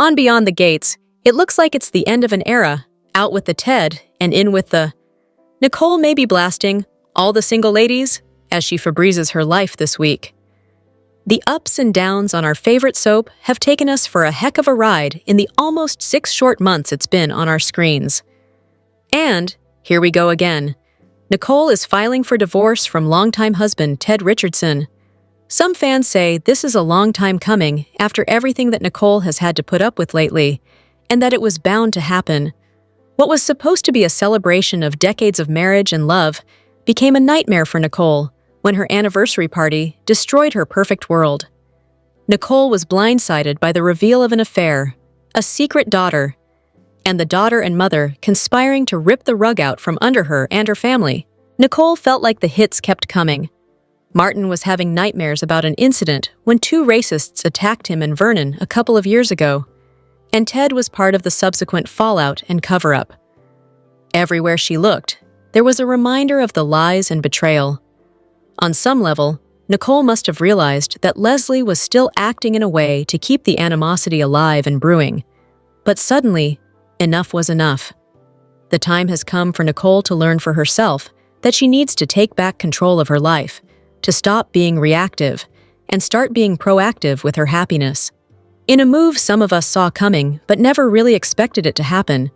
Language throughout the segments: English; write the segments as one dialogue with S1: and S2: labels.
S1: On Beyond the Gates, it looks like it's the end of an era, out with the Ted and in with the... Nicole may be blasting all the single ladies as she Febrezes her life this week. The ups and downs on our favorite soap have taken us for a heck of a ride in the almost 6 short months it's been on our screens. And here we go again. Nicole is filing for divorce from longtime husband Ted Richardson. Some fans say this is a long time coming after everything that Nicole has had to put up with lately, and that it was bound to happen. What was supposed to be a celebration of decades of marriage and love became a nightmare for Nicole when her anniversary party destroyed her perfect world. Nicole was blindsided by the reveal of an affair, a secret daughter, and the daughter and mother conspiring to rip the rug out from under her and her family. Nicole felt like the hits kept coming. Martin was having nightmares about an incident when 2 racists attacked him in Vernon a couple of years ago, and Ted was part of the subsequent fallout and cover-up. Everywhere she looked, there was a reminder of the lies and betrayal. On some level, Nicole must have realized that Leslie was still acting in a way to keep the animosity alive and brewing. But suddenly, enough was enough. The time has come for Nicole to learn for herself that she needs to take back control of her life, to stop being reactive, and start being proactive with her happiness. In a move some of us saw coming but never really expected it to happen,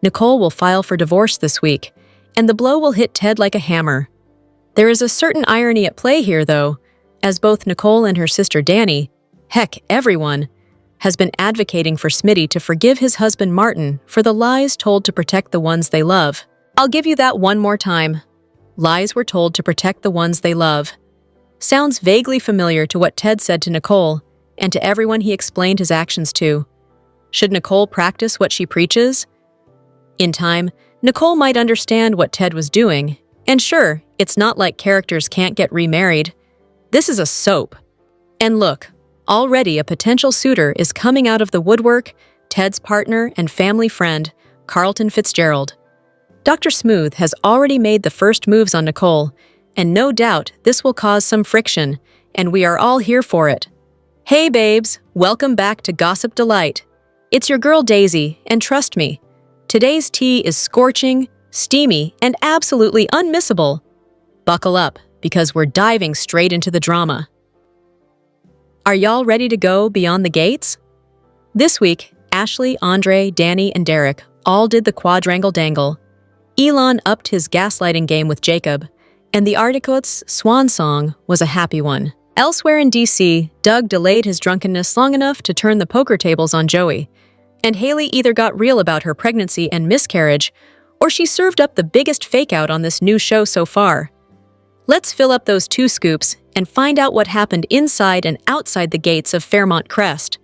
S1: Nicole will file for divorce this week, and the blow will hit Ted like a hammer. There is a certain irony at play here, though, as both Nicole and her sister Danny, heck, everyone, has been advocating for Smitty to forgive his husband Martin for the lies told to protect the ones they love. I'll give you that one more time. Lies were told to protect the ones they love. Sounds vaguely familiar to what Ted said to Nicole and to everyone he explained his actions to. Should Nicole practice what she preaches? In time, Nicole might understand what Ted was doing, and sure, it's not like characters can't get remarried. This is a soap. And look, already a potential suitor is coming out of the woodwork, Ted's partner and family friend, Carlton Fitzgerald. Dr. Smooth has already made the first moves on Nicole, and no doubt this will cause some friction, and we are all here for it. Hey babes, welcome back to Gossip Delight. It's your girl Daisy, and trust me, today's tea is scorching, steamy, and absolutely unmissable. Buckle up, because we're diving straight into the drama. Are y'all ready to go beyond the gates? This week, Ashley, Andre, Danny, and Derek all did the quadrangle dangle. Elon upped his gaslighting game with Jacob, and the Articots' swan song was a happy one. Elsewhere in D.C., Doug delayed his drunkenness long enough to turn the poker tables on Joey, and Haley either got real about her pregnancy and miscarriage, or she served up the biggest fake-out on this new show so far. Let's fill up those 2 scoops and find out what happened inside and outside the gates of Fairmont Crest.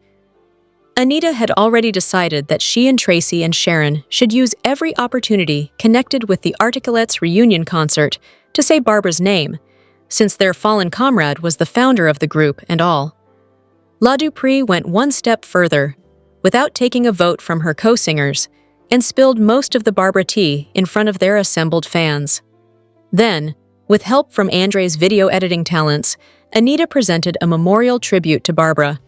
S1: Anita had already decided that she and Tracy and Sharon should use every opportunity connected with the Articolettes reunion concert to say Barbara's name, since their fallen comrade was the founder of the group and all. La Dupree went one step further, without taking a vote from her co-singers, and spilled most of the Barbara tea in front of their assembled fans. Then, with help from Andre's video editing talents, Anita presented a memorial tribute to Barbara,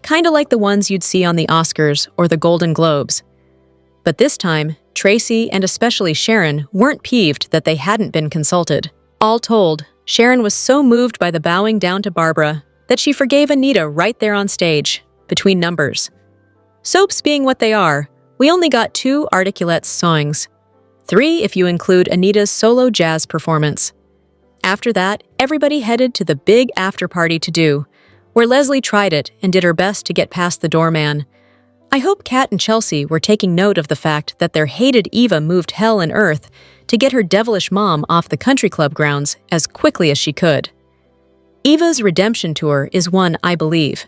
S1: kinda like the ones you'd see on the Oscars or the Golden Globes. But this time, Tracy and especially Sharon weren't peeved that they hadn't been consulted. All told, Sharon was so moved by the bowing down to Barbara that she forgave Anita right there on stage, between numbers. Soaps being what they are, we only got 2 Articulettes songs. 3 if you include Anita's solo jazz performance. After that, everybody headed to the big after-party to-do, where Leslie tried it and did her best to get past the doorman. I hope Kat and Chelsea were taking note of the fact that their hated Eva moved hell and earth to get her devilish mom off the country club grounds as quickly as she could. Eva's redemption tour is one I believe,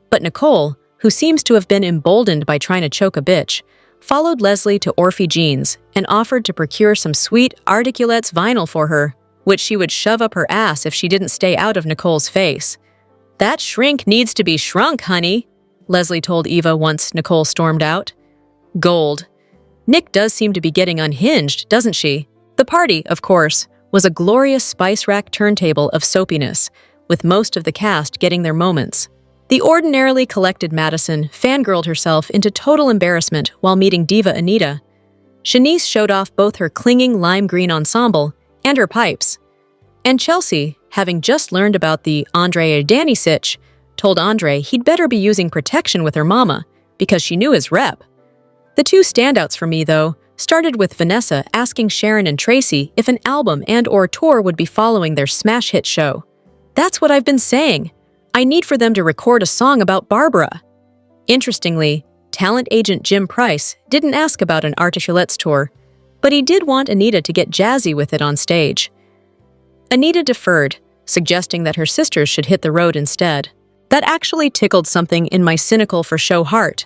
S1: but Nicole, who seems to have been emboldened by trying to choke a bitch, followed Leslie to Orphe Jeans and offered to procure some sweet Articulettes vinyl for her, which she would shove up her ass if she didn't stay out of Nicole's face. "That shrink needs to be shrunk, honey," Leslie told Eva once Nicole stormed out. Gold. Nick does seem to be getting unhinged, doesn't she? The party, of course, was a glorious spice rack turntable of soapiness, with most of the cast getting their moments. The ordinarily collected Madison fangirled herself into total embarrassment while meeting diva Anita. Shanice showed off both her clinging lime green ensemble and her pipes. And Chelsea, having just learned about the Andre and Danny sitch, told Andre he'd better be using protection with her mama because she knew his rep. The two standouts for me, though, started with Vanessa asking Sharon and Tracy if an album and/or tour would be following their smash hit show. That's what I've been saying. I need for them to record a song about Barbara. Interestingly, talent agent Jim Price didn't ask about an Articulettes tour, but he did want Anita to get jazzy with it on stage. Anita deferred, suggesting that her sisters should hit the road instead. That actually tickled something in my cynical for show heart.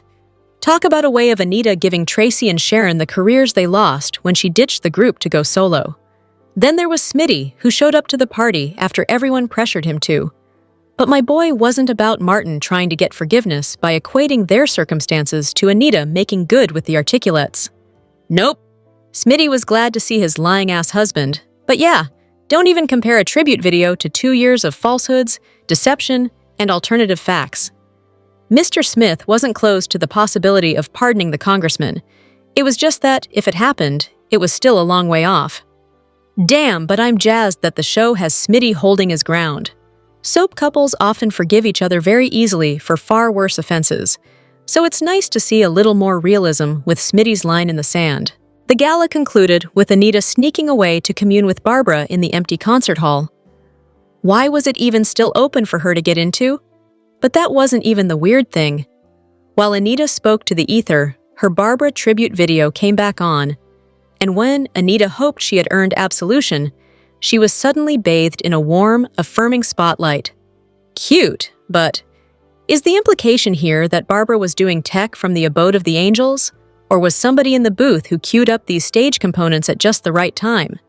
S1: Talk about a way of Anita giving Tracy and Sharon the careers they lost when she ditched the group to go solo. Then there was Smitty, who showed up to the party after everyone pressured him to. But my boy wasn't about Martin trying to get forgiveness by equating their circumstances to Anita making good with the Articulettes. Nope. Smitty was glad to see his lying-ass husband, but yeah, don't even compare a tribute video to 2 years of falsehoods, deception, and alternative facts. Mr. Smith wasn't closed to the possibility of pardoning the congressman. It was just that, if it happened, it was still a long way off. Damn, but I'm jazzed that the show has Smitty holding his ground. Soap couples often forgive each other very easily for far worse offenses, so it's nice to see a little more realism with Smitty's line in the sand. The gala concluded with Anita sneaking away to commune with Barbara in the empty concert hall. Why was it even still open for her to get into? But that wasn't even the weird thing. While Anita spoke to the ether, her Barbara tribute video came back on, and when Anita hoped she had earned absolution, she was suddenly bathed in a warm, affirming spotlight. Cute, but is the implication here that Barbara was doing tech from the abode of the angels? Or was somebody in the booth who queued up these stage components at just the right time?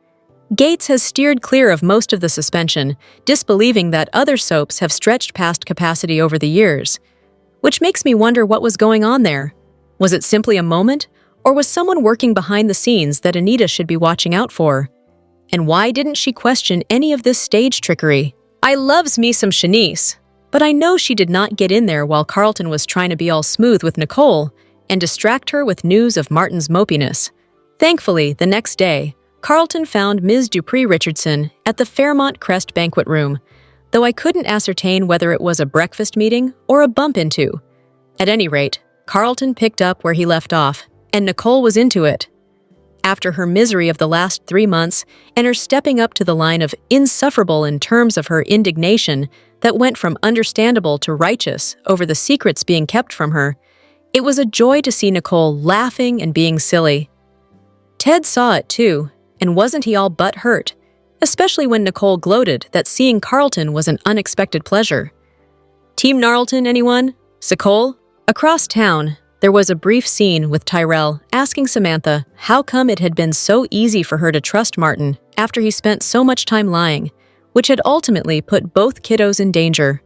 S1: Gates has steered clear of most of the suspension, disbelieving that other soaps have stretched past capacity over the years. Which makes me wonder what was going on there. Was it simply a moment, or was someone working behind the scenes that Anita should be watching out for? And why didn't she question any of this stage trickery? I loves me some Shanice, but I know she did not get in there while Carlton was trying to be all smooth with Nicole and distract her with news of Martin's mopiness. Thankfully, the next day, Carlton found Ms. Dupree Richardson at the Fairmont Crest banquet room, though I couldn't ascertain whether it was a breakfast meeting or a bump into. At any rate, Carlton picked up where he left off, and Nicole was into it. After her misery of the last 3 months and her stepping up to the line of insufferable in terms of her indignation that went from understandable to righteous over the secrets being kept from her, it was a joy to see Nicole laughing and being silly. Ted saw it too, and wasn't he all but hurt, especially when Nicole gloated that seeing Carlton was an unexpected pleasure. Team Gnarlton, anyone? Sicole? Across town, there was a brief scene with Tyrell asking Samantha how come it had been so easy for her to trust Martin after he spent so much time lying, which had ultimately put both kiddos in danger.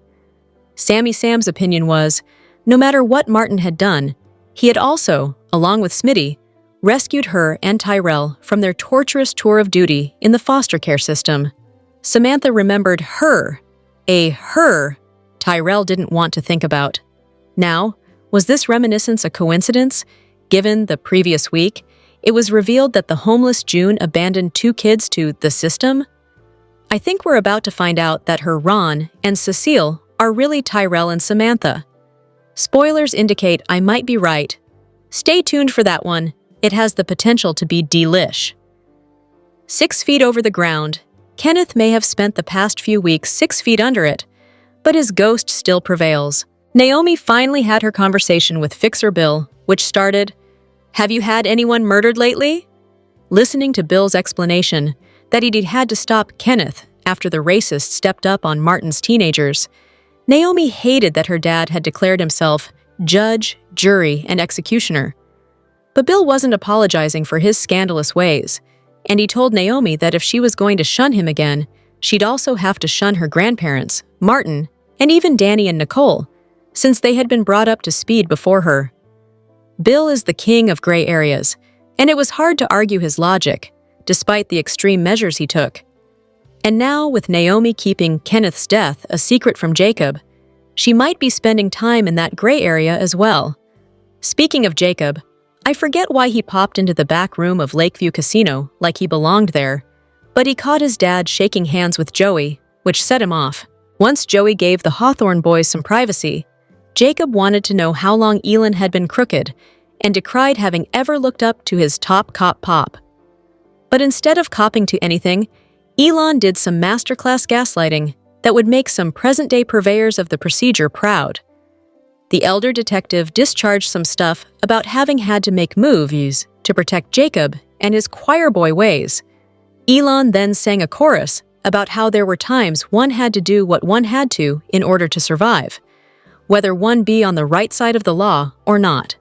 S1: Sammy Sam's opinion was, no matter what Martin had done, he had also, along with Smitty, rescued her and Tyrell from their torturous tour of duty in the foster care system. Samantha remembered her Tyrell didn't want to think about. Now, was this reminiscence a coincidence? Given the previous week, it was revealed that the homeless June abandoned 2 kids to the system. I think we're about to find out that her Ron and Cecile are really Tyrell and Samantha. Spoilers indicate I might be right. Stay tuned for that one. It has the potential to be delish. 6 feet over the ground, Kenneth may have spent the past few weeks 6 feet under it, but his ghost still prevails. Naomi finally had her conversation with Fixer Bill, which started, "Have you had anyone murdered lately?" Listening to Bill's explanation that he'd had to stop Kenneth after the racist stepped up on Martin's teenagers, Naomi hated that her dad had declared himself judge, jury, and executioner. But Bill wasn't apologizing for his scandalous ways, and he told Naomi that if she was going to shun him again, she'd also have to shun her grandparents, Martin, and even Danny and Nicole, since they had been brought up to speed before her. Bill is the king of gray areas, and it was hard to argue his logic, despite the extreme measures he took. And now, with Naomi keeping Kenneth's death a secret from Jacob, She might be spending time in that gray area as well. Speaking of Jacob, I forget why he popped into the back room of Lakeview Casino like he belonged there, but he caught his dad shaking hands with Joey, which set him off. Once Joey gave the Hawthorne boys some privacy, Jacob wanted to know how long Elon had been crooked and decried having ever looked up to his top cop pop. But instead of copping to anything, Elon did some masterclass gaslighting that would make some present-day purveyors of the procedure proud. The elder detective discharged some stuff about having had to make moves to protect Jacob and his choir boy ways. Elon then sang a chorus about how there were times one had to do what one had to in order to survive, whether one be on the right side of the law or not.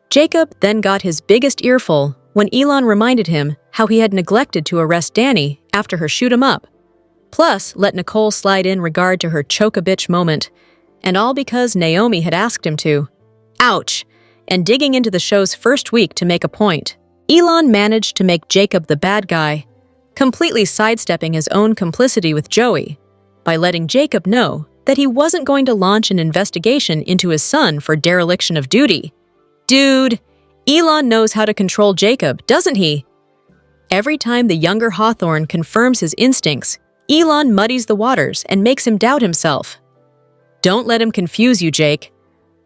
S1: Jacob then got his biggest earful when Elon reminded him how he had neglected to arrest Danny after her shoot him up, plus let Nicole slide in regard to her choke-a-bitch moment, and all because Naomi had asked him to. Ouch! And digging into the show's first week to make a point, Elon managed to make Jacob the bad guy, completely sidestepping his own complicity with Joey by letting Jacob know that he wasn't going to launch an investigation into his son for dereliction of duty. Dude, Elon knows how to control Jacob, doesn't he? Every time the younger Hawthorne confirms his instincts, Elon muddies the waters and makes him doubt himself. Don't let him confuse you, Jake.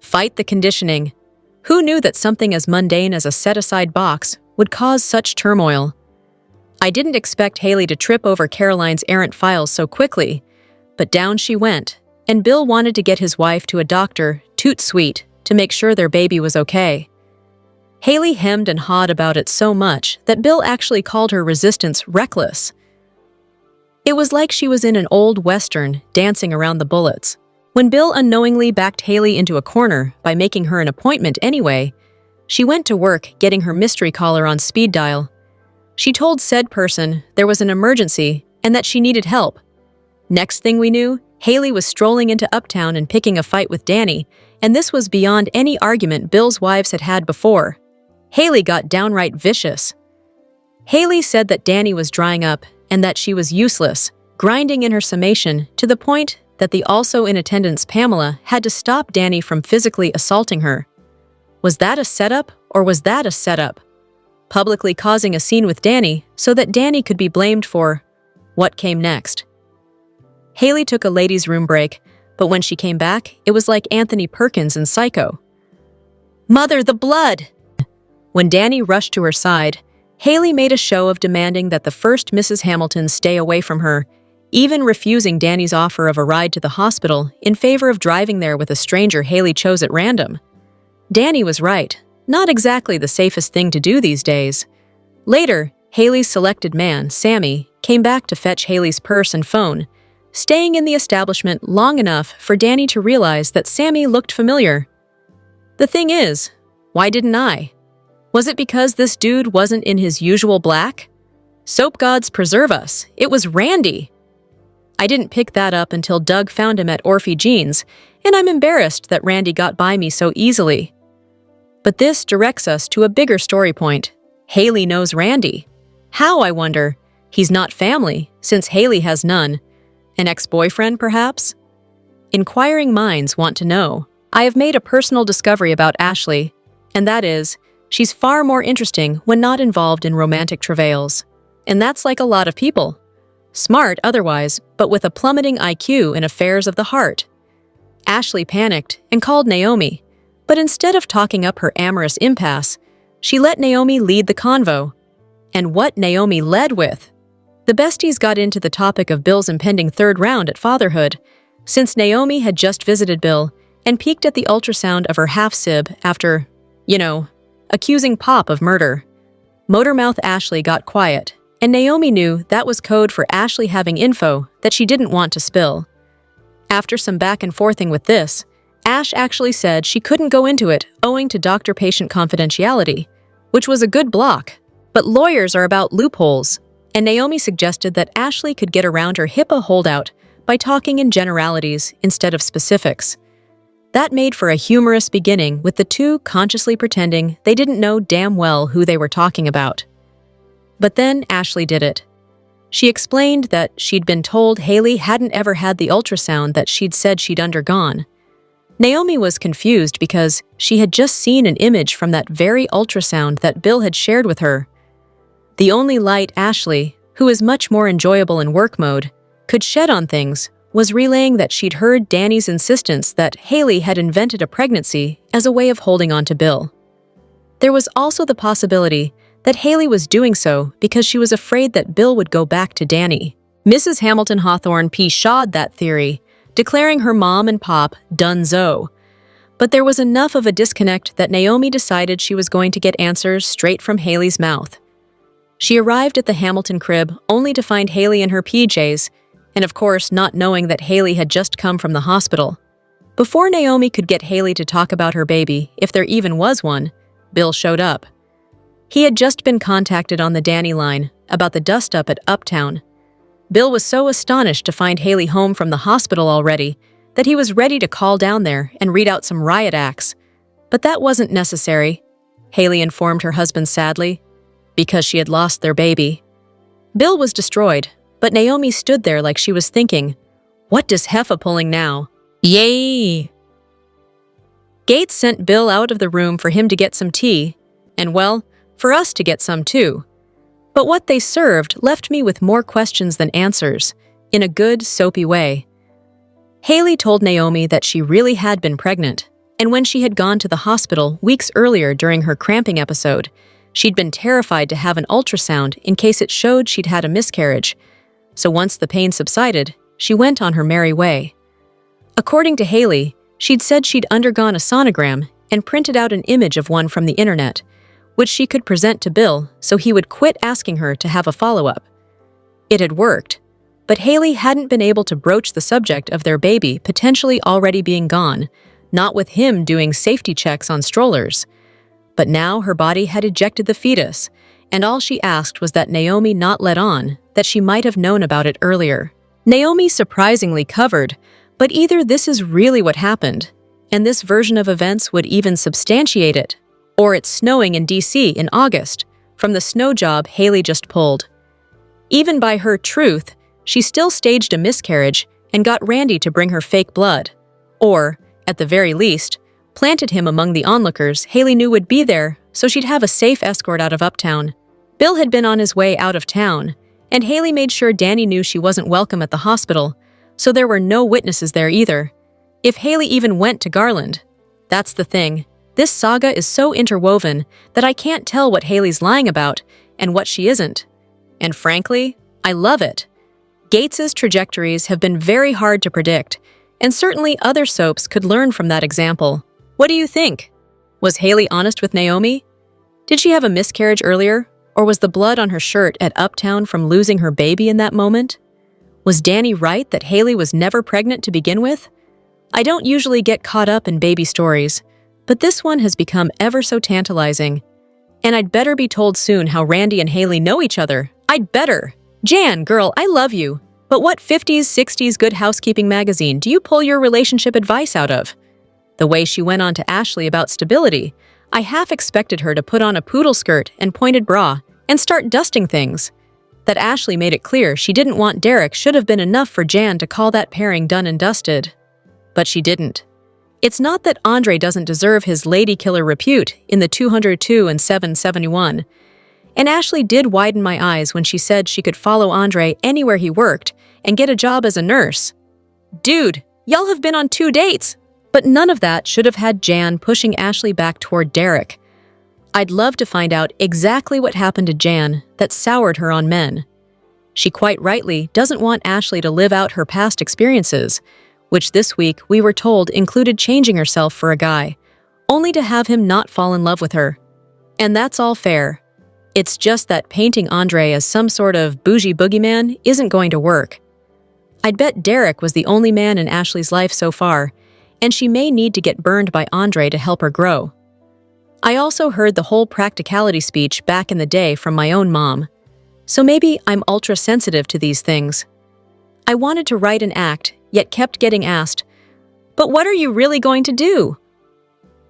S1: Fight the conditioning. Who knew that something as mundane as a set-aside box would cause such turmoil? I didn't expect Haley to trip over Caroline's errant files so quickly, but down she went, and Bill wanted to get his wife to a doctor, toot sweet, to make sure their baby was okay. Haley hemmed and hawed about it so much that Bill actually called her resistance reckless. It was like she was in an old Western, dancing around the bullets. When Bill unknowingly backed Haley into a corner by making her an appointment anyway, she went to work getting her mystery caller on speed dial. She told said person there was an emergency and that she needed help. Next thing we knew, Haley was strolling into Uptown and picking a fight with Danny, and this was beyond any argument Bill's wives had had before. Haley got downright vicious. Haley said that Danny was drying up and that she was useless, grinding in her summation to the point that the also-in-attendance Pamela had to stop Danny from physically assaulting her. Was that a setup, or was that a setup? Publicly causing a scene with Danny so that Danny could be blamed for what came next. Haley took a ladies' room break, but when she came back, it was like Anthony Perkins in Psycho. Mother, the blood! When Danny rushed to her side, Haley made a show of demanding that the first Mrs. Hamilton stay away from her, even refusing Danny's offer of a ride to the hospital in favor of driving there with a stranger Haley chose at random. Danny was right. Not exactly the safest thing to do these days. Later, Haley's selected man, Sammy, came back to fetch Haley's purse and phone, staying in the establishment long enough for Danny to realize that Sammy looked familiar. The thing is, why didn't I? Was it because this dude wasn't in his usual black? Soap gods preserve us, it was Randy. I didn't pick that up until Doug found him at Orphe Jeans, and I'm embarrassed that Randy got by me so easily. But this directs us to a bigger story point. Haley knows Randy. How, I wonder? He's not family, since Haley has none. An ex-boyfriend, perhaps? Inquiring minds want to know. I have made a personal discovery about Ashley, and that is, she's far more interesting when not involved in romantic travails. And that's like a lot of people. Smart otherwise, but with a plummeting IQ in affairs of the heart. Ashley panicked and called Naomi, but instead of talking up her amorous impasse, she let Naomi lead the convo. And what Naomi led with! The besties got into the topic of Bill's impending third round at fatherhood, since Naomi had just visited Bill and peeked at the ultrasound of her half-sib after, accusing Pop of murder. Motormouth Ashley got quiet, and Naomi knew that was code for Ashley having info that she didn't want to spill. After some back and forthing with this, Ash actually said she couldn't go into it owing to doctor-patient confidentiality, which was a good block. But lawyers are about loopholes, and Naomi suggested that Ashley could get around her HIPAA holdout by talking in generalities instead of specifics. That made for a humorous beginning with the two consciously pretending they didn't know damn well who they were talking about. But then Ashley did it. She explained that she'd been told Haley hadn't ever had the ultrasound that she'd said she'd undergone, Naomi was confused because she had just seen an image from that very ultrasound that Bill had shared with her. The only light Ashley, who is much more enjoyable in work mode, could shed on things was relaying that she'd heard Danny's insistence that Haley had invented a pregnancy as a way of holding on to Bill. There was also the possibility that Haley was doing so because she was afraid that Bill would go back to Danny. Mrs. Hamilton Hawthorne pshawed that theory, declaring her mom and pop donezo. But there was enough of a disconnect that Naomi decided she was going to get answers straight from Haley's mouth. She arrived at the Hamilton crib only to find Haley in her PJs, and of course not knowing that Haley had just come from the hospital. Before Naomi could get Haley to talk about her baby, if there even was one, Bill showed up. He had just been contacted on the Danny line about the dust-up at Uptown. Bill was so astonished to find Haley home from the hospital already that he was ready to call down there and read out some riot acts. But that wasn't necessary, Haley informed her husband sadly, because she had lost their baby. Bill was destroyed, but Naomi stood there like she was thinking, what does Heffa pulling now? Yay! Gates sent Bill out of the room for him to get some tea, and well, for us to get some too. But what they served left me with more questions than answers, in a good, soapy way. Haley told Naomi that she really had been pregnant, and when she had gone to the hospital weeks earlier during her cramping episode, she'd been terrified to have an ultrasound in case it showed she'd had a miscarriage. So once the pain subsided, she went on her merry way. According to Haley, she'd said she'd undergone a sonogram and printed out an image of one from the internet, which she could present to Bill so he would quit asking her to have a follow-up. It had worked, but Haley hadn't been able to broach the subject of their baby potentially already being gone, not with him doing safety checks on strollers. But now her body had ejected the fetus, and all she asked was that Naomi not let on that she might have known about it earlier. Naomi surprisingly covered, but either this is really what happened, and this version of events would even substantiate it, or it's snowing in D.C. in August, from the snow job Haley just pulled. Even by her truth, she still staged a miscarriage and got Randy to bring her fake blood, or, at the very least, planted him among the onlookers Haley knew would be there so she'd have a safe escort out of Uptown. Bill had been on his way out of town, and Haley made sure Danny knew she wasn't welcome at the hospital, so there were no witnesses there either. If Haley even went to Garland. That's the thing. This saga is so interwoven that I can't tell what Haley's lying about and what she isn't. And frankly, I love it. Gates's trajectories have been very hard to predict, and certainly other soaps could learn from that example. What do you think? Was Haley honest with Naomi? Did she have a miscarriage earlier, or was the blood on her shirt at Uptown from losing her baby in that moment? Was Danny right that Haley was never pregnant to begin with? I don't usually get caught up in baby stories, but this one has become ever so tantalizing. And I'd better be told soon how Randy and Haley know each other. I'd better. Jan, girl, I love you. But what 50s, 60s Good Housekeeping magazine do you pull your relationship advice out of? The way she went on to Ashley about stability, I half expected her to put on a poodle skirt and pointed bra and start dusting things. That Ashley made it clear she didn't want Derek should have been enough for Jan to call that pairing done and dusted. But she didn't. It's not that Andre doesn't deserve his lady killer repute in the 202 and 771. And Ashley did widen my eyes when she said she could follow Andre anywhere he worked and get a job as a nurse. Dude, y'all have been on 2 dates! But none of that should have had Jan pushing Ashley back toward Derek. I'd love to find out exactly what happened to Jan that soured her on men. She quite rightly doesn't want Ashley to live out her past experiences, which this week we were told included changing herself for a guy, only to have him not fall in love with her. And that's all fair. It's just that painting Andre as some sort of bougie boogeyman isn't going to work. I'd bet Derek was the only man in Ashley's life so far, and she may need to get burned by Andre to help her grow. I also heard the whole practicality speech back in the day from my own mom, so maybe I'm ultra-sensitive to these things. I wanted to write an act, yet kept getting asked, "But what are you really going to do?"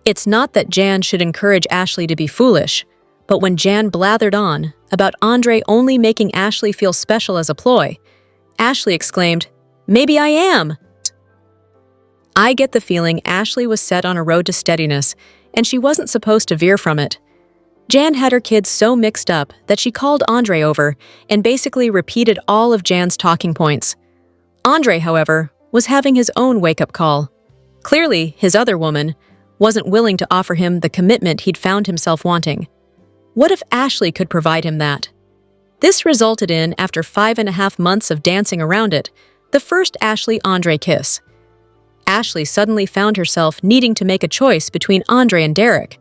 S1: It's not that Jan should encourage Ashley to be foolish, but when Jan blathered on about Andre only making Ashley feel special as a ploy, Ashley exclaimed, "Maybe I am!" I get the feeling Ashley was set on a road to steadiness, and she wasn't supposed to veer from it. Jan had her kids so mixed up that she called Andre over and basically repeated all of Jan's talking points. Andre, however, was having his own wake-up call. Clearly, his other woman wasn't willing to offer him the commitment he'd found himself wanting. What if Ashley could provide him that? This resulted in, after 5.5 months of dancing around it, the first Ashley-Andre kiss. Ashley suddenly found herself needing to make a choice between Andre and Derek,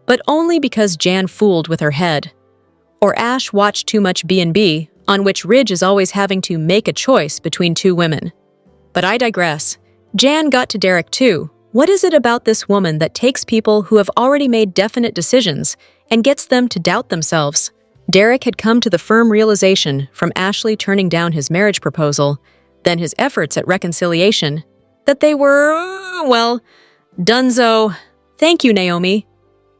S1: but only because Jan fooled with her head. Or Ash watched too much B&B, on which Ridge is always having to make a choice between two women. But I digress. Jan got to Derek too. What is it about this woman that takes people who have already made definite decisions and gets them to doubt themselves? Derek had come to the firm realization from Ashley turning down his marriage proposal, then his efforts at reconciliation, that they were, well, dunzo. Thank you, Naomi.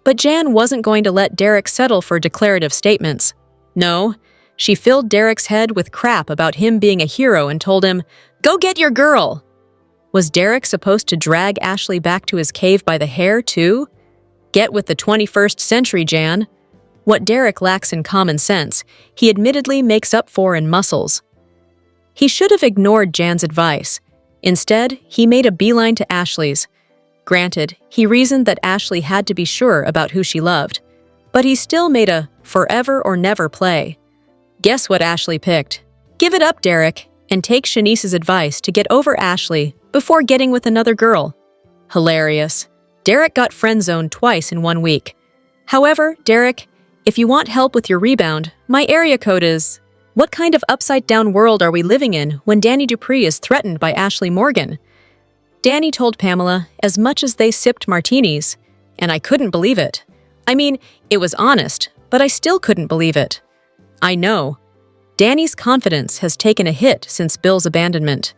S1: But Jan wasn't going to let Derek settle for declarative statements. No, she filled Derek's head with crap about him being a hero and told him, "Go get your girl." Was Derek supposed to drag Ashley back to his cave by the hair, too? Get with the 21st century, Jan. What Derek lacks in common sense, he admittedly makes up for in muscles. He should have ignored Jan's advice. Instead, he made a beeline to Ashley's. Granted, he reasoned that Ashley had to be sure about who she loved, but he still made a forever or never play. Guess what Ashley picked? Give it up, Derek, and take Shanice's advice to get over Ashley before getting with another girl. Hilarious. Derek got friend-zoned twice in 1 week. However, Derek, if you want help with your rebound, my area code is... What kind of upside-down world are we living in when Danny Dupree is threatened by Ashley Morgan? Danny told Pamela as much as they sipped martinis, and I couldn't believe it. I mean, it was honest, but I still couldn't believe it. I know. Danny's confidence has taken a hit since Bill's abandonment.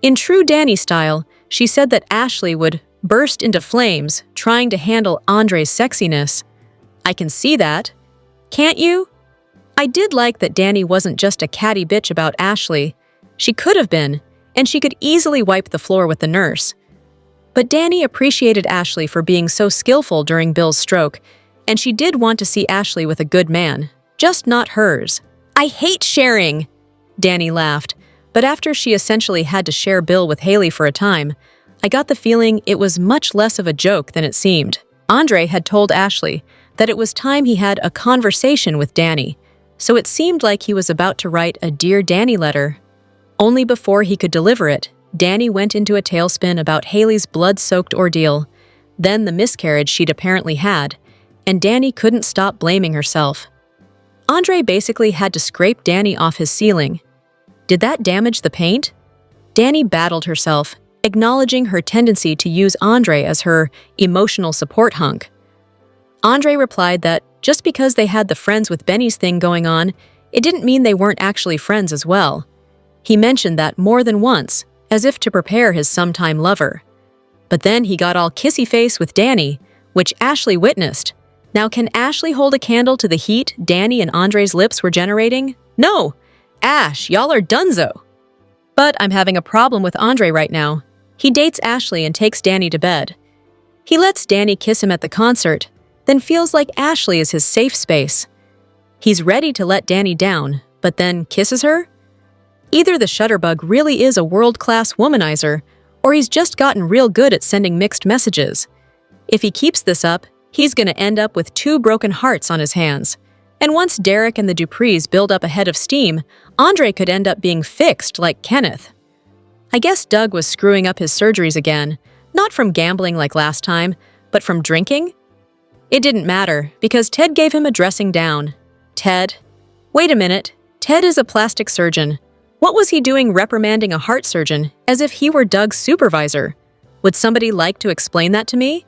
S1: In true Danny style, she said that Ashley would burst into flames trying to handle Andre's sexiness. I can see that. Can't you? I did like that Danny wasn't just a catty bitch about Ashley. She could have been, and she could easily wipe the floor with the nurse. But Danny appreciated Ashley for being so skillful during Bill's stroke, and she did want to see Ashley with a good man, just not hers. I hate sharing, Danny laughed, but after she essentially had to share Bill with Haley for a time, I got the feeling it was much less of a joke than it seemed. Andre had told Ashley that it was time he had a conversation with Danny, so it seemed like he was about to write a Dear Danny letter. Only before he could deliver it, Danny went into a tailspin about Haley's blood-soaked ordeal, then the miscarriage she'd apparently had, and Danny couldn't stop blaming herself. Andre basically had to scrape Danny off his ceiling. Did that damage the paint? Danny battled herself, acknowledging her tendency to use Andre as her emotional support hunk. Andre replied that just because they had the friends with Benny's thing going on, it didn't mean they weren't actually friends as well. He mentioned that more than once, as if to prepare his sometime lover. But then he got all kissy-face with Danny, which Ashley witnessed. Now can Ashley hold a candle to the heat Danny and Andre's lips were generating? No! Ash, y'all are dunzo! But I'm having a problem with Andre right now. He dates Ashley and takes Danny to bed. He lets Danny kiss him at the concert, then feels like Ashley is his safe space. He's ready to let Danny down, but then kisses her? Either the shutterbug really is a world-class womanizer, or he's just gotten real good at sending mixed messages. If he keeps this up, he's gonna end up with 2 broken hearts on his hands. And once Derek and the Duprees build up a head of steam, Andre could end up being fixed like Kenneth. I guess Doug was screwing up his surgeries again, not from gambling like last time, but from drinking? It didn't matter, because Ted gave him a dressing down. Ted? Wait a minute, Ted is a plastic surgeon. What was he doing reprimanding a heart surgeon as if he were Doug's supervisor? Would somebody like to explain that to me?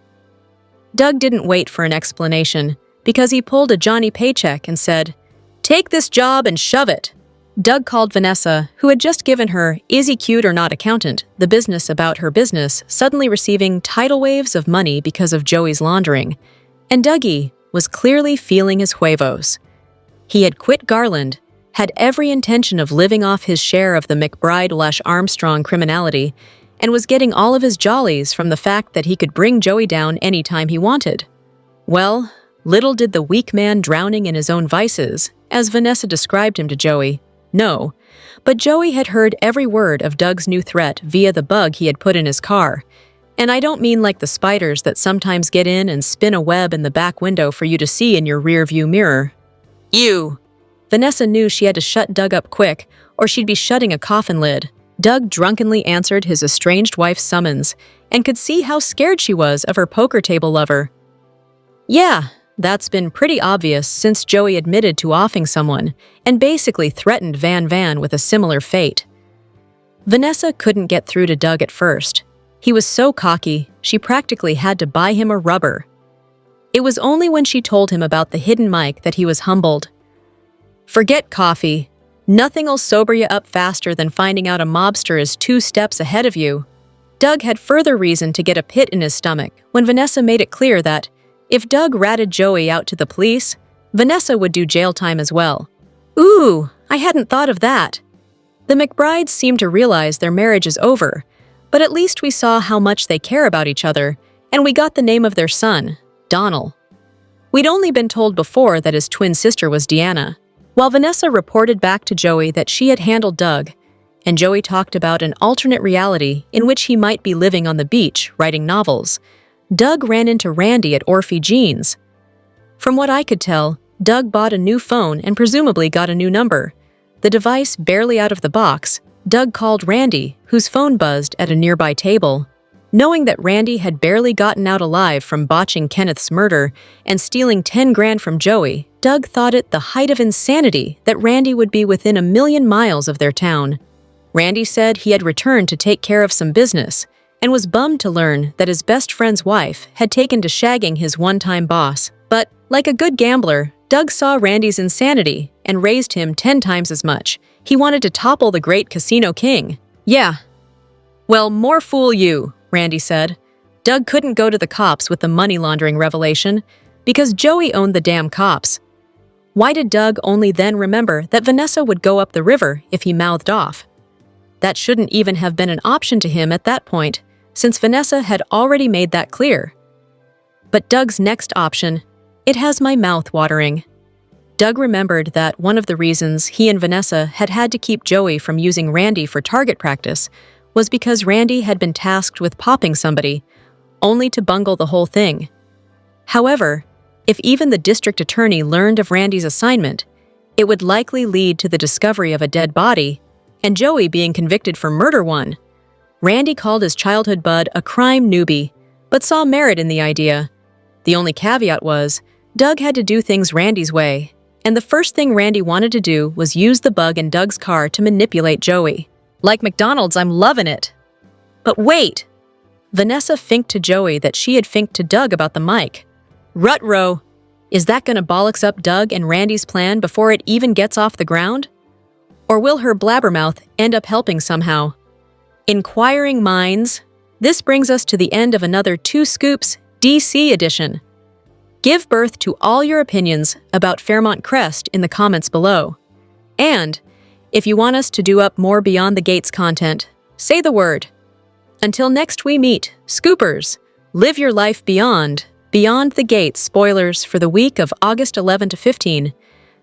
S1: Doug didn't wait for an explanation, because he pulled a Johnny paycheck and said, "Take this job and shove it." Doug called Vanessa, who had just given her Is He Cute or Not Accountant the business about her business suddenly receiving tidal waves of money because of Joey's laundering, and Dougie was clearly feeling his huevos. He had quit Garland, had every intention of living off his share of the McBride-Armstrong criminality, and was getting all of his jollies from the fact that he could bring Joey down anytime he wanted. Well, little did the weak man drowning in his own vices, as Vanessa described him to Joey, know, but Joey had heard every word of Doug's new threat via the bug he had put in his car. And I don't mean like the spiders that sometimes get in and spin a web in the back window for you to see in your rearview mirror. You! Vanessa knew she had to shut Doug up quick, or she'd be shutting a coffin lid. Doug drunkenly answered his estranged wife's summons, and could see how scared she was of her poker table lover. Yeah, that's been pretty obvious since Joey admitted to offing someone, and basically threatened Van with a similar fate. Vanessa couldn't get through to Doug at first. He was so cocky, she practically had to buy him a rubber. It was only when she told him about the hidden mic that he was humbled. Forget coffee. Nothing'll sober you up faster than finding out a mobster is 2 steps ahead of you. Doug had further reason to get a pit in his stomach when Vanessa made it clear that, if Doug ratted Joey out to the police, Vanessa would do jail time as well. Ooh, I hadn't thought of that. The McBrides seem to realize their marriage is over, but at least we saw how much they care about each other, and we got the name of their son, Donald. We'd only been told before that his twin sister was Deanna. While Vanessa reported back to Joey that she had handled Doug, and Joey talked about an alternate reality in which he might be living on the beach writing novels, Doug ran into Randy at Orphe Jeans. From what I could tell, Doug bought a new phone and presumably got a new number. The device barely out of the box, Doug called Randy, whose phone buzzed at a nearby table. Knowing that Randy had barely gotten out alive from botching Kenneth's murder and stealing 10 grand from Joey, Doug thought it the height of insanity that Randy would be within 1,000,000 miles of their town. Randy said he had returned to take care of some business and was bummed to learn that his best friend's wife had taken to shagging his one-time boss. But, like a good gambler, Doug saw Randy's insanity and raised him 10 times as much. He wanted to topple the great casino king. Yeah. Well, more fool you, Randy said. Doug couldn't go to the cops with the money laundering revelation because Joey owned the damn cops. Why did Doug only then remember that Vanessa would go up the river if he mouthed off? That shouldn't even have been an option to him at that point, since Vanessa had already made that clear. But Doug's next option, it has my mouth watering. Doug remembered that one of the reasons he and Vanessa had had to keep Joey from using Randy for target practice was because Randy had been tasked with popping somebody, only to bungle the whole thing. However, if even the district attorney learned of Randy's assignment, it would likely lead to the discovery of a dead body, and Joey being convicted for murder one. Randy called his childhood bud a crime newbie, but saw merit in the idea. The only caveat was, Doug had to do things Randy's way, and the first thing Randy wanted to do was use the bug in Doug's car to manipulate Joey. Like McDonald's, I'm loving it. But wait! Vanessa finked to Joey that she had finked to Doug about the mic. Ruh-roh! Is that gonna bollocks up Doug and Randy's plan before it even gets off the ground? Or will her blabbermouth end up helping somehow? Inquiring minds, this brings us to the end of another 2 Scoops DC edition. Give birth to all your opinions about Fairmont Crest in the comments below. And, if you want us to do up more Beyond the Gates content, say the word. Until next we meet, Scoopers, live your life beyond the Gates spoilers for the week of August 11 to 15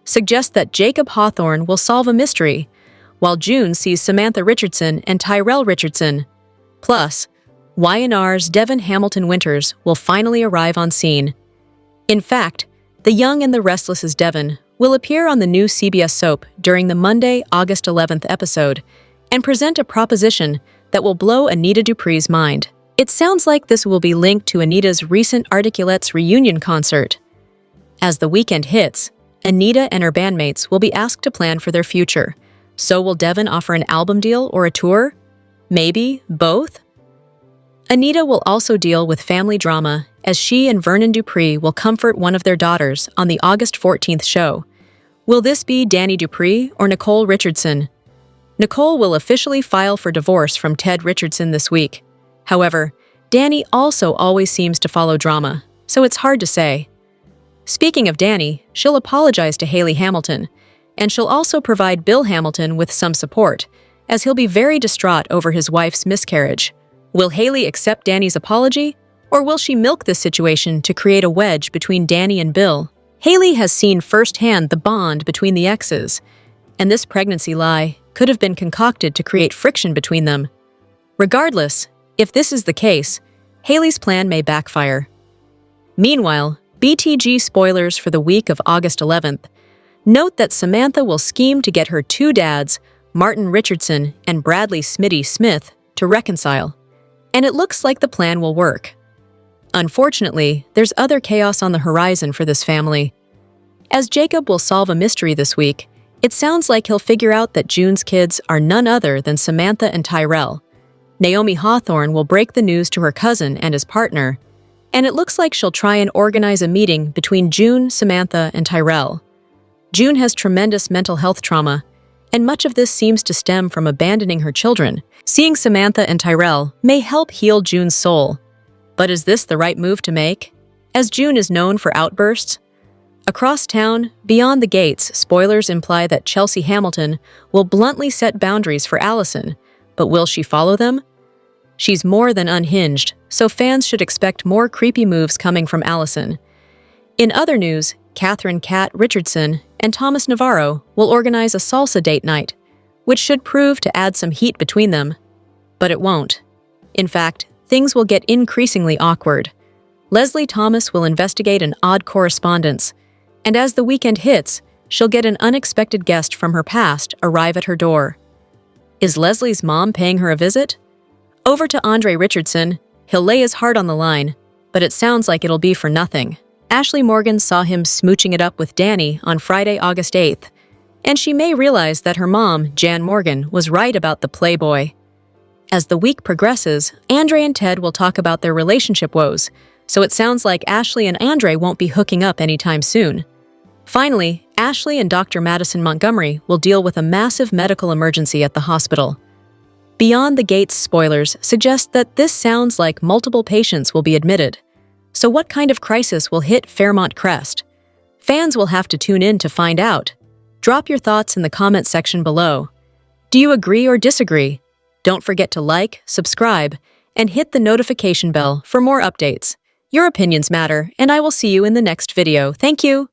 S1: suggest that Jacob Hawthorne will solve a mystery, while June sees Samantha Richardson and Tyrell Richardson. Plus, Y&R's Devin Hamilton Winters will finally arrive on scene. In fact, The Young and the Restless' Devin will appear on the new CBS soap during the Monday, August 11th episode and present a proposition that will blow Anita Dupree's mind. It sounds like this will be linked to Anita's recent Articulettes reunion concert. As the weekend hits, Anita and her bandmates will be asked to plan for their future. So will Devin offer an album deal or a tour? Maybe both? Anita will also deal with family drama as she and Vernon Dupree will comfort one of their daughters on the August 14th show. Will this be Danny Dupree or Nicole Richardson? Nicole will officially file for divorce from Ted Richardson this week. However, Danny also always seems to follow drama, so it's hard to say. Speaking of Danny, she'll apologize to Haley Hamilton, and she'll also provide Bill Hamilton with some support, as he'll be very distraught over his wife's miscarriage. Will Haley accept Danny's apology, or will she milk this situation to create a wedge between Danny and Bill? Haley has seen firsthand the bond between the exes, and this pregnancy lie could have been concocted to create friction between them. Regardless, if this is the case, Haley's plan may backfire. Meanwhile, BTG spoilers for the week of August 11th. Note that Samantha will scheme to get her two dads, Martin Richardson and Bradley Smitty Smith, to reconcile. And it looks like the plan will work. Unfortunately, there's other chaos on the horizon for this family. As Jacob will solve a mystery this week, it sounds like he'll figure out that June's kids are none other than Samantha and Tyrell. Naomi Hawthorne will break the news to her cousin and his partner, and it looks like she'll try and organize a meeting between June, Samantha, and Tyrell. June has tremendous mental health trauma, and much of this seems to stem from abandoning her children. Seeing Samantha and Tyrell may help heal June's soul. But is this the right move to make, as June is known for outbursts? Across town, beyond the gates, spoilers imply that Chelsea Hamilton will bluntly set boundaries for Allison, but will she follow them? She's more than unhinged, so fans should expect more creepy moves coming from Allison. In other news, Catherine "Cat" Richardson and Thomas Navarro will organize a salsa date night, which should prove to add some heat between them. But it won't. In fact, things will get increasingly awkward. Leslie Thomas will investigate an odd correspondence, and as the weekend hits, she'll get an unexpected guest from her past arrive at her door. Is Leslie's mom paying her a visit? Over to Andre Richardson, he'll lay his heart on the line, but it sounds like it'll be for nothing. Ashley Morgan saw him smooching it up with Danny on Friday, August 8th, and she may realize that her mom, Jan Morgan, was right about the playboy. As the week progresses, Andre and Ted will talk about their relationship woes, so it sounds like Ashley and Andre won't be hooking up anytime soon. Finally, Ashley and Dr. Madison Montgomery will deal with a massive medical emergency at the hospital. Beyond the Gates spoilers suggest that this sounds like multiple patients will be admitted. So what kind of crisis will hit Fairmont Crest? Fans will have to tune in to find out. Drop your thoughts in the comment section below. Do you agree or disagree? Don't forget to like, subscribe, and hit the notification bell for more updates. Your opinions matter, and I will see you in the next video. Thank you!